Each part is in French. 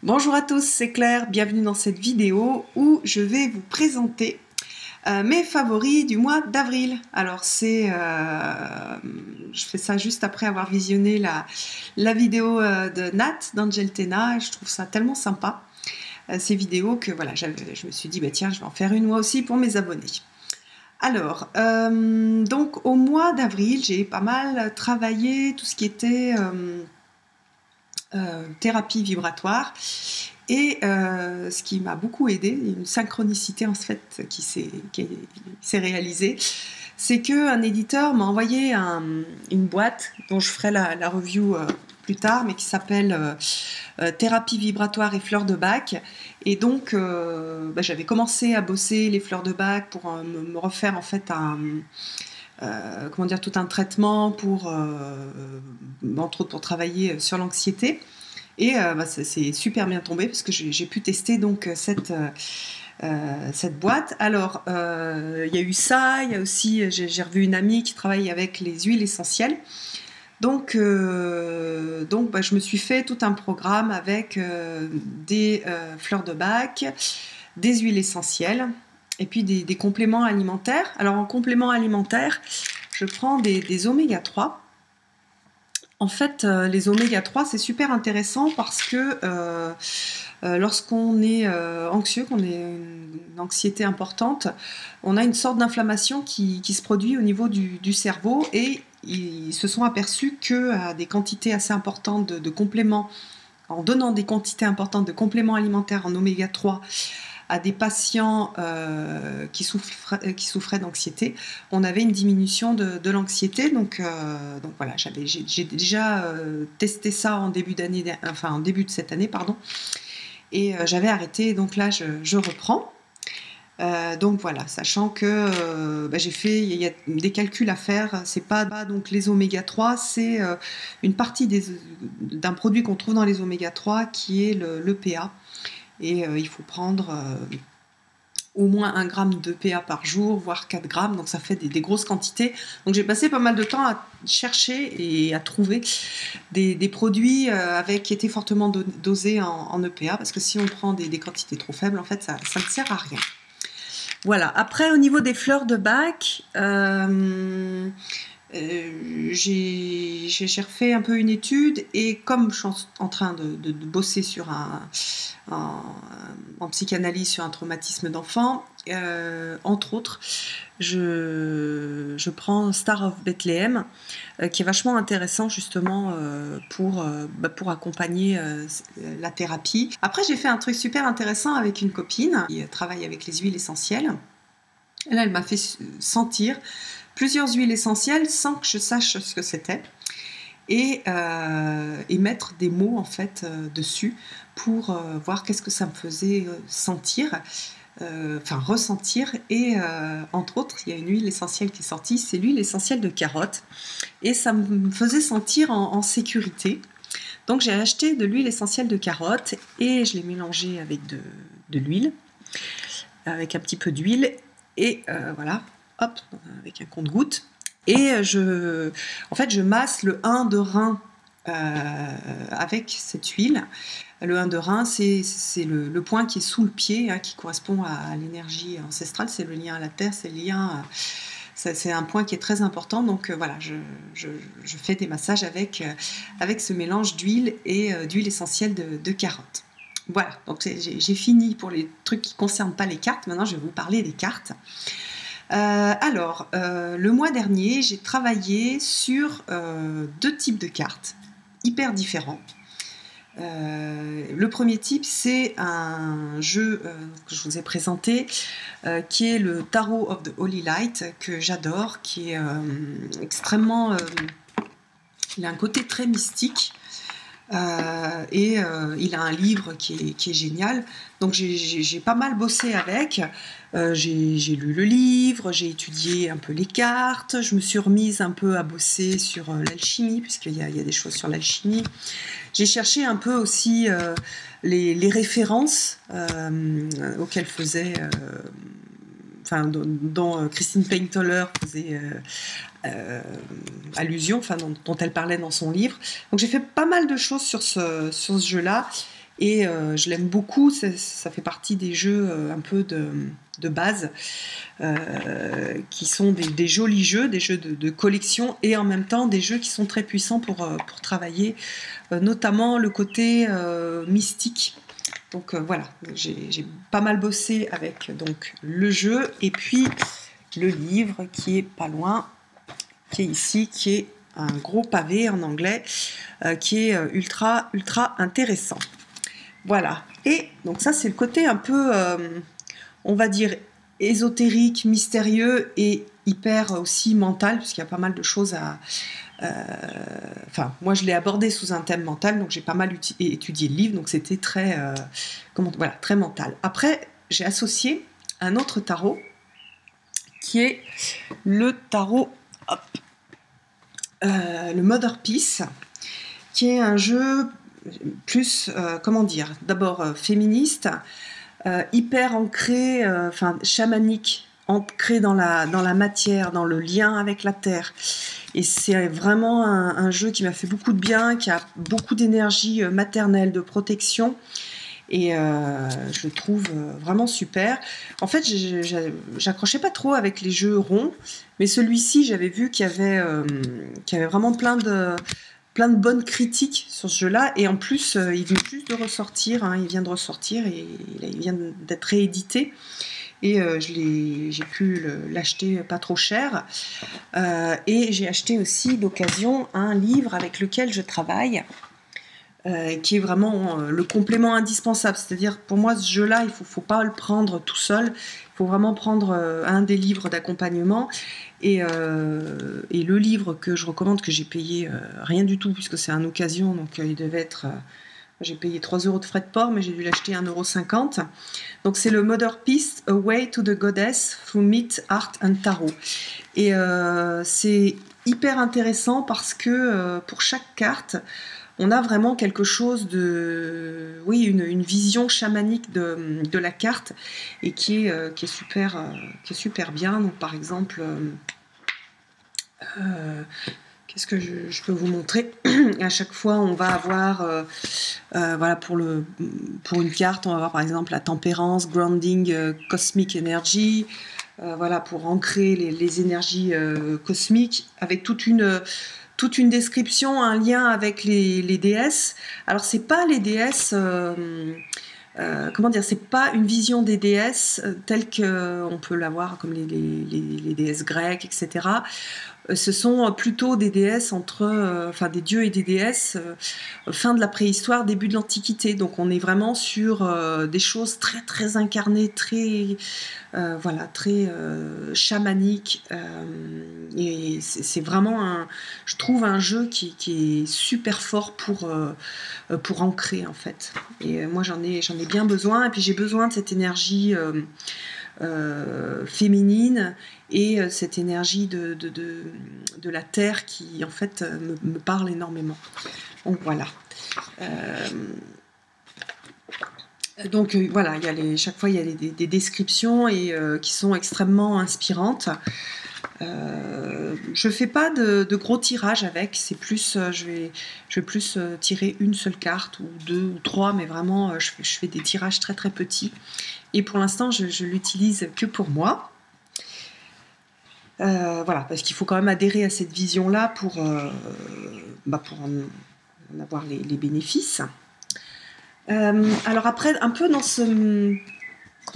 Bonjour à tous, c'est Claire, bienvenue dans cette vidéo où je vais vous présenter mes favoris du mois d'avril. Alors je fais ça juste après avoir visionné la vidéo de Nat d'Angel Tena, et je trouve ça tellement sympa, ces vidéos, que voilà, je me suis dit, bah tiens, je vais en faire une moi aussi pour mes abonnés. Alors, donc au mois d'avril, j'ai pas mal travaillé tout ce qui était thérapie vibratoire. Et ce qui m'a beaucoup aidé, une synchronicité en fait qui s'est réalisée, c'est qu'un éditeur m'a envoyé une boîte dont je ferai la review plus tard, mais qui s'appelle Thérapie vibratoire et fleurs de Bach. Et donc j'avais commencé à bosser les fleurs de Bach pour me refaire en fait tout un traitement pour entre autres pour travailler sur l'anxiété. Et c'est super bien tombé parce que j'ai pu tester donc cette boîte. Alors, il y a eu ça, il y a aussi, j'ai revu une amie qui travaille avec les huiles essentielles. Donc je me suis fait tout un programme avec des fleurs de Bach, des huiles essentielles et puis des compléments alimentaires. Alors, en complément alimentaire, je prends des oméga 3. En fait, les oméga 3, c'est super intéressant parce que lorsqu'on est anxieux, qu'on a une anxiété importante, on a une sorte d'inflammation qui se produit au niveau du cerveau, et ils se sont aperçus qu'à des quantités assez importantes de compléments, en donnant des quantités importantes de compléments alimentaires en oméga 3, à des patients qui souffraient d'anxiété, on avait une diminution de l'anxiété. Donc voilà, j'ai déjà testé ça en début de cette année, pardon. Et j'avais arrêté, donc là je reprends. Donc voilà, sachant que il y a des calculs à faire. C'est pas donc les oméga 3, c'est une partie d'un produit qu'on trouve dans les oméga 3 qui est le PA. Et il faut prendre au moins 1 gramme de PA par jour, voire 4 grammes, donc ça fait des grosses quantités. Donc j'ai passé pas mal de temps à chercher et à trouver des produits qui étaient fortement dosés en EPA, parce que si on prend des quantités trop faibles, en fait, ça ne sert à rien. Voilà. Après, au niveau des fleurs de Bach, j'ai refait un peu une étude, et comme je suis en train de bosser en psychanalyse sur un traumatisme d'enfant, entre autres, je prends Star of Bethlehem, qui est vachement intéressant justement pour accompagner la thérapie. Après, j'ai fait un truc super intéressant avec une copine qui travaille avec les huiles essentielles. Là, elle m'a fait sentir plusieurs huiles essentielles sans que je sache ce que c'était, et mettre des mots en fait dessus pour voir qu'est-ce que ça me faisait ressentir. Et entre autres, il y a une huile essentielle qui est sortie, c'est l'huile essentielle de carotte, et ça me faisait sentir en sécurité. Donc j'ai acheté de l'huile essentielle de carotte et je l'ai mélangée avec de l'huile, avec un petit peu d'huile, et voilà, hop, avec un compte-gouttes. Et je masse le 1 de rein avec cette huile. Le 1 de rein, c'est le point qui est sous le pied, hein, qui correspond à l'énergie ancestrale. C'est le lien à la terre, c'est un point qui est très important. Donc voilà, je fais des massages avec ce mélange d'huile et d'huile essentielle de carotte. Voilà, donc j'ai fini pour les trucs qui ne concernent pas les cartes. Maintenant, je vais vous parler des cartes. Le mois dernier, j'ai travaillé sur 2 types de cartes hyper différents. Le premier type, c'est un jeu que je vous ai présenté, qui est le Tarot of the Holy Light, que j'adore, qui est extrêmement... il a un côté très mystique. Il a un livre qui est génial. Donc j'ai pas mal bossé avec. J'ai lu le livre, j'ai étudié un peu les cartes, je me suis remise un peu à bosser sur l'alchimie, puisqu'il y a des choses sur l'alchimie. J'ai cherché un peu aussi les références auxquelles faisait... dont Christine Paintoller faisait allusion, dont elle parlait dans son livre. Donc j'ai fait pas mal de choses sur ce jeu-là, et je l'aime beaucoup. Ça fait partie des jeux un peu de base, qui sont des jolis jeux, des jeux de collection, et en même temps des jeux qui sont très puissants pour travailler, notamment le côté mystique. Donc voilà, j'ai pas mal bossé avec donc, le jeu, et puis le livre qui est pas loin, qui est ici, qui est un gros pavé en anglais, qui est ultra intéressant. Voilà, et donc ça c'est le côté un peu, on va dire, ésotérique, mystérieux et hyper aussi mental, puisqu'il y a pas mal de choses à... Enfin, moi je l'ai abordé sous un thème mental, donc j'ai pas mal étudié le livre, donc c'était très, voilà, très mental. Après, j'ai associé un autre tarot, qui est le tarot, hop, le Mother Peace, qui est un jeu plus, comment dire, d'abord féministe, hyper ancré, chamanique, ancré dans la matière, dans le lien avec la terre. Et c'est vraiment un jeu qui m'a fait beaucoup de bien, qui a beaucoup d'énergie maternelle, de protection. Et je le trouve vraiment super. En fait, j'accrochais pas trop avec les jeux ronds, mais celui-ci, j'avais vu qu'il y avait vraiment plein de bonnes critiques sur ce jeu-là. Et en plus, il vient juste de ressortir, hein, il vient de ressortir et il vient d'être réédité. Et j'ai pu l'acheter pas trop cher. Et j'ai acheté aussi d'occasion un livre avec lequel je travaille, qui est vraiment le complément indispensable. C'est-à-dire, pour moi, ce jeu-là, il ne faut pas le prendre tout seul. Il faut vraiment prendre un des livres d'accompagnement. Et le livre que je recommande, que j'ai payé rien du tout, puisque c'est en occasion, donc il devait être... j'ai payé 3 € de frais de port, mais j'ai dû l'acheter 1,50 €. Donc c'est le Mother Peace, A Way to the Goddess Through Myth, Art and Tarot. Et c'est hyper intéressant parce que pour chaque carte, on a vraiment quelque chose de... Oui, une vision chamanique de la carte, et qui est super bien. Donc par exemple... qu'est-ce que je peux vous montrer? À chaque fois, on va avoir, voilà, pour une carte, on va avoir par exemple la tempérance, grounding, cosmic energy, voilà, pour ancrer les énergies cosmiques, avec toute une description, un lien avec les déesses. Alors, c'est pas les déesses... comment dire, c'est pas une vision des déesses telle qu'on peut l'avoir comme les déesses grecques, etc. Ce sont plutôt des déesses des dieux et des déesses fin de la préhistoire, début de l'Antiquité. Donc on est vraiment sur des choses très très incarnées, très très chamaniques. Et c'est vraiment je trouve un jeu qui est super fort pour ancrer en fait. Et moi j'en ai bien besoin. Et puis j'ai besoin de cette énergie féminine, et cette énergie de la terre qui en fait me parle énormément. Donc voilà. Donc voilà, chaque fois il y a des descriptions et qui sont extrêmement inspirantes. Je fais pas de gros tirages avec, c'est plus je vais plus tirer une seule carte ou 2 ou 3, mais vraiment je fais des tirages très très petits. Et pour l'instant, je l'utilise que pour moi. Voilà, parce qu'il faut quand même adhérer à cette vision-là pour en avoir les bénéfices. Alors après, un peu dans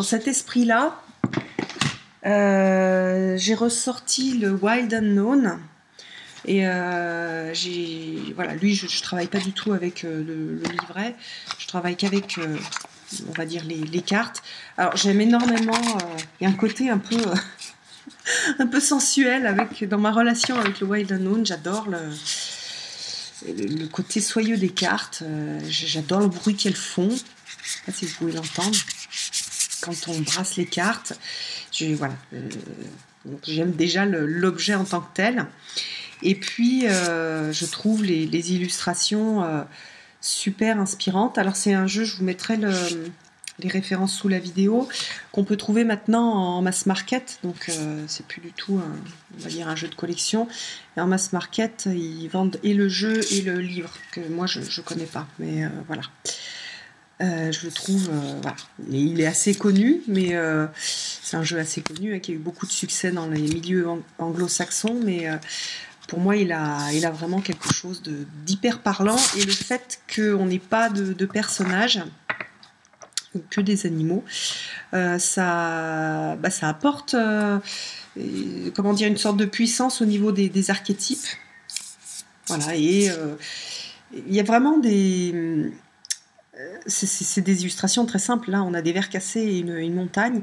cet esprit-là, j'ai ressorti le Wild Unknown. Et lui, je travaille pas du tout avec le livret. Je travaille qu'avec... on va dire les cartes. Alors j'aime énormément, il y a un côté un peu un peu sensuel dans ma relation avec le Wild Unknown. J'adore le côté soyeux des cartes. J'adore le bruit qu'elles font. Je ne sais pas si vous pouvez l'entendre quand on brasse les cartes. Donc j'aime déjà l'objet en tant que tel. Et puis je trouve les illustrations super inspirante. Alors c'est un jeu, je vous mettrai les références sous la vidéo, qu'on peut trouver maintenant en mass market. Donc c'est plus du tout on va dire un jeu de collection. Et en mass market, ils vendent et le jeu et le livre, que moi je connais pas. Mais voilà. Je le trouve, voilà, il est assez connu, mais c'est un jeu assez connu qui a eu beaucoup de succès dans les milieux anglo-saxons, mais pour moi, il a vraiment quelque chose d'hyper parlant. Et le fait qu'on n'ait pas de personnages, que des animaux, ça apporte comment dire, une sorte de puissance au niveau des archétypes. Voilà, et il y a vraiment c'est des illustrations très simples. Là, on a des vers cassés et une montagne.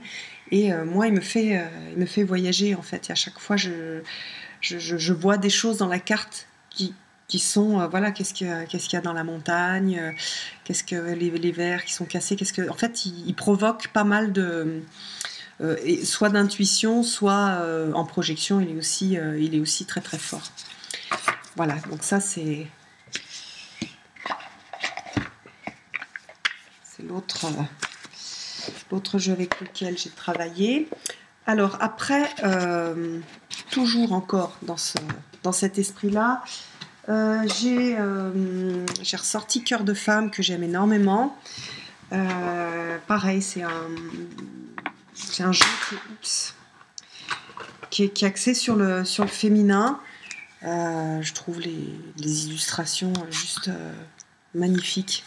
Et moi, il me fait voyager, en fait. Et à chaque fois, je vois des choses dans la carte qui sont, voilà, qu'est-ce qu'il y a dans la montagne, qu'est-ce que les vers qui sont cassés, en fait, il provoque pas mal soit d'intuition, soit en projection, il est aussi très très fort. Voilà, donc ça c'est l'autre jeu avec lequel j'ai travaillé. Alors après, toujours encore dans cet esprit-là, j'ai ressorti Cœur de femme que j'aime énormément. Pareil, c'est un jeu qui est axé sur le féminin. Je trouve les illustrations juste magnifiques.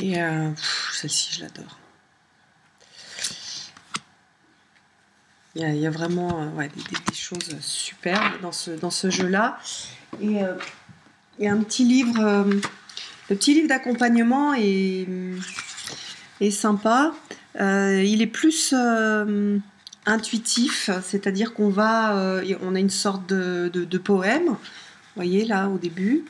Et celle-ci, je l'adore. Il y a vraiment des choses superbes dans ce jeu-là. Et un petit livre, le petit livre d'accompagnement est sympa. Il est plus intuitif, c'est-à-dire qu'on on a une sorte de poème, vous voyez là au début.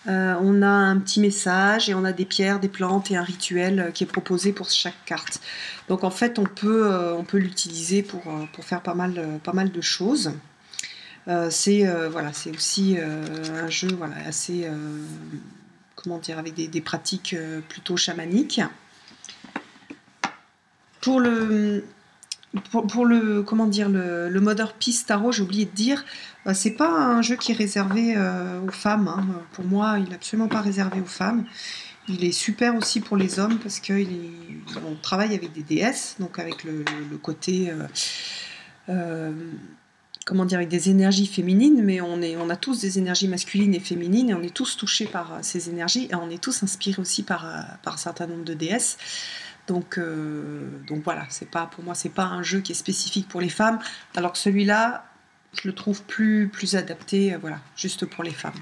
On a un petit message et on a des pierres, des plantes et un rituel qui est proposé pour chaque carte. Donc en fait, on peut l'utiliser pour faire pas mal de choses. C'est aussi un jeu assez comment dire, avec des pratiques plutôt chamaniques. Pour le comment dire, le Mother Peace Tarot, j'ai oublié de dire, c'est pas un jeu qui est réservé aux femmes. Hein. Pour moi, il n'est absolument pas réservé aux femmes. Il est super aussi pour les hommes parce qu'on travaille avec des déesses, donc avec le côté comment dire, avec des énergies féminines, mais on a tous des énergies masculines et féminines et on est tous touchés par ces énergies et on est tous inspirés aussi par un certain nombre de déesses. Donc voilà, pour moi, c'est pas un jeu qui est spécifique pour les femmes, alors que celui-là, je le trouve plus adapté, voilà, juste pour les femmes.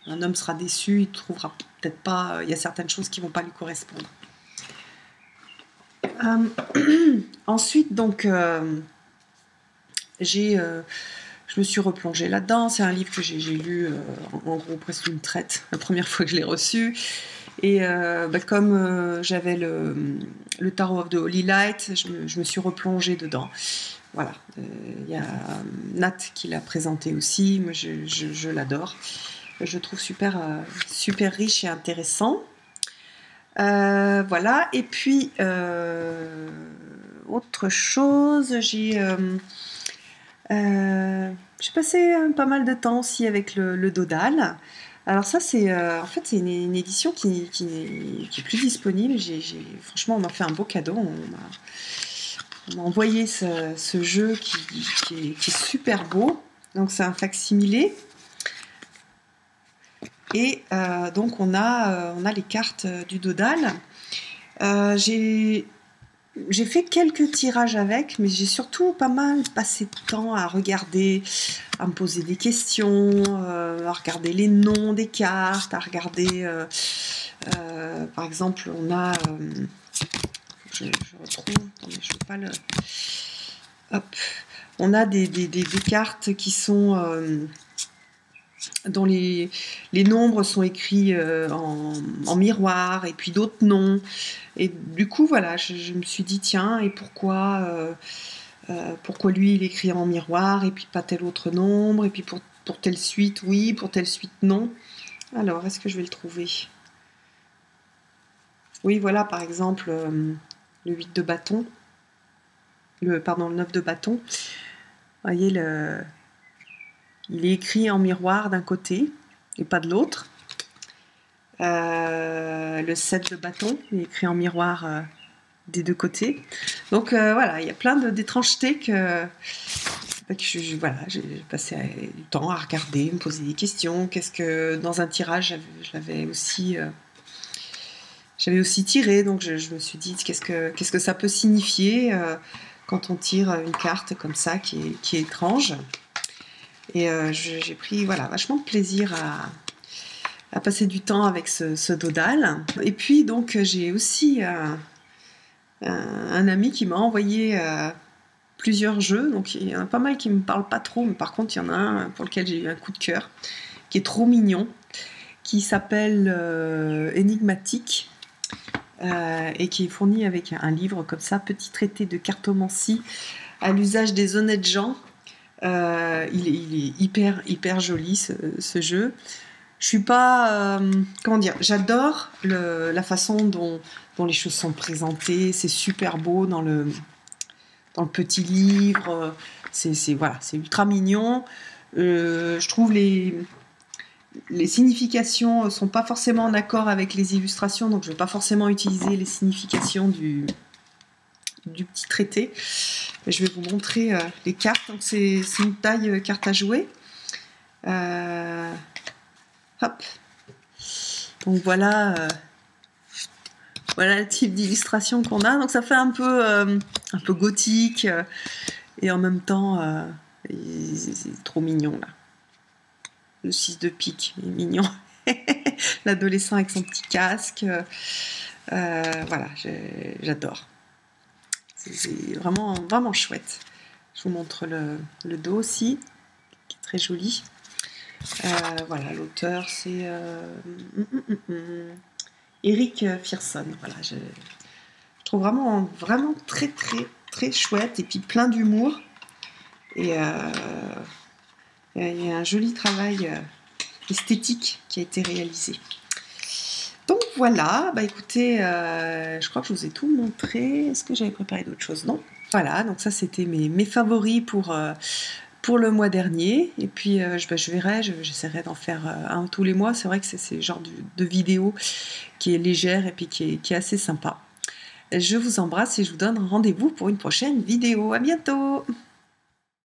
Un homme sera déçu, il trouvera peut-être pas, il y a certaines choses qui vont pas lui correspondre. Ensuite, donc, je me suis replongée là-dedans. C'est un livre que j'ai lu en gros presque d'une traite la première fois que je l'ai reçu. Et comme j'avais le Tarot of the Holy Light, je me suis replongée dedans. Voilà. Il y a Nat qui l'a présenté aussi. Moi, je l'adore. Je le trouve super riche et intéressant. Voilà. Et puis, autre chose, j'ai passé pas mal de temps aussi avec le Dodal. Alors ça, c'est en fait c'est une édition qui est plus disponible. Franchement, on m'a fait un beau cadeau. On m'a envoyé ce jeu qui est super beau. Donc c'est un facsimilé. Et donc on a les cartes du Dodal. J'ai fait quelques tirages avec, mais j'ai surtout pas mal passé de temps à regarder, à me poser des questions, à regarder les noms des cartes, à regarder, par exemple, on a, je retrouve, attendez, je ne veux pas le, hop, on a des cartes qui sont dont les nombres sont écrits en miroir et puis d'autres non. Et du coup, voilà, je me suis dit, tiens, et pourquoi lui il écrit en miroir et puis pas tel autre nombre, et puis pour telle suite, oui, pour telle suite, non. Alors, est-ce que je vais le trouver? Oui, voilà, par exemple, le 8 de bâton, le 9 de bâton. Vous voyez, il est écrit en miroir d'un côté et pas de l'autre. le 7 de bâton, il est écrit en miroir des deux côtés. Donc voilà, il y a plein d'étrangetés voilà, j'ai passé du temps à regarder, me poser des questions. Qu'est-ce que dans un tirage, j'avais aussi tiré, donc je me suis dit qu'est-ce que ça peut signifier quand on tire une carte comme ça qui est étrange. Et j'ai pris voilà, vachement de plaisir à passer du temps avec ce dodal. Et puis donc j'ai aussi un ami qui m'a envoyé plusieurs jeux, donc il y en a pas mal qui me parlent pas trop, mais par contre il y en a un pour lequel j'ai eu un coup de cœur, qui est trop mignon, qui s'appelle Énigmatique, et qui est fourni avec un livre comme ça, petit traité de cartomancie à l'usage des honnêtes gens. Il est hyper joli ce jeu. Je suis pas, comment dire, j'adore la façon dont les choses sont présentées, c'est super beau dans le petit livre, voilà, c'est ultra mignon. Je trouve les significations sont pas forcément en accord avec les illustrations, donc je vais pas forcément utiliser les significations du petit traité. Je vais vous montrer les cartes. Donc c'est une taille carte à jouer. Hop. Donc voilà le type d'illustration qu'on a. Donc ça fait un peu gothique et en même temps c'est trop mignon là. Le 6 de pique, il est mignon. L'adolescent avec son petit casque. Voilà, j'adore. C'est vraiment chouette. Je vous montre le dos aussi, qui est très joli. Voilà, l'auteur c'est Eric Pearson. Voilà, je trouve vraiment très chouette et puis plein d'humour. Et il y a un joli travail esthétique qui a été réalisé. Donc voilà, bah écoutez, je crois que je vous ai tout montré. Est-ce que j'avais préparé d'autres choses? Non. Voilà, donc ça c'était mes favoris pour le mois dernier. Et puis je verrai, j'essaierai d'en faire un tous les mois. C'est vrai que c'est le genre de vidéo qui est légère et puis qui est assez sympa. Je vous embrasse et je vous donne rendez-vous pour une prochaine vidéo. À bientôt!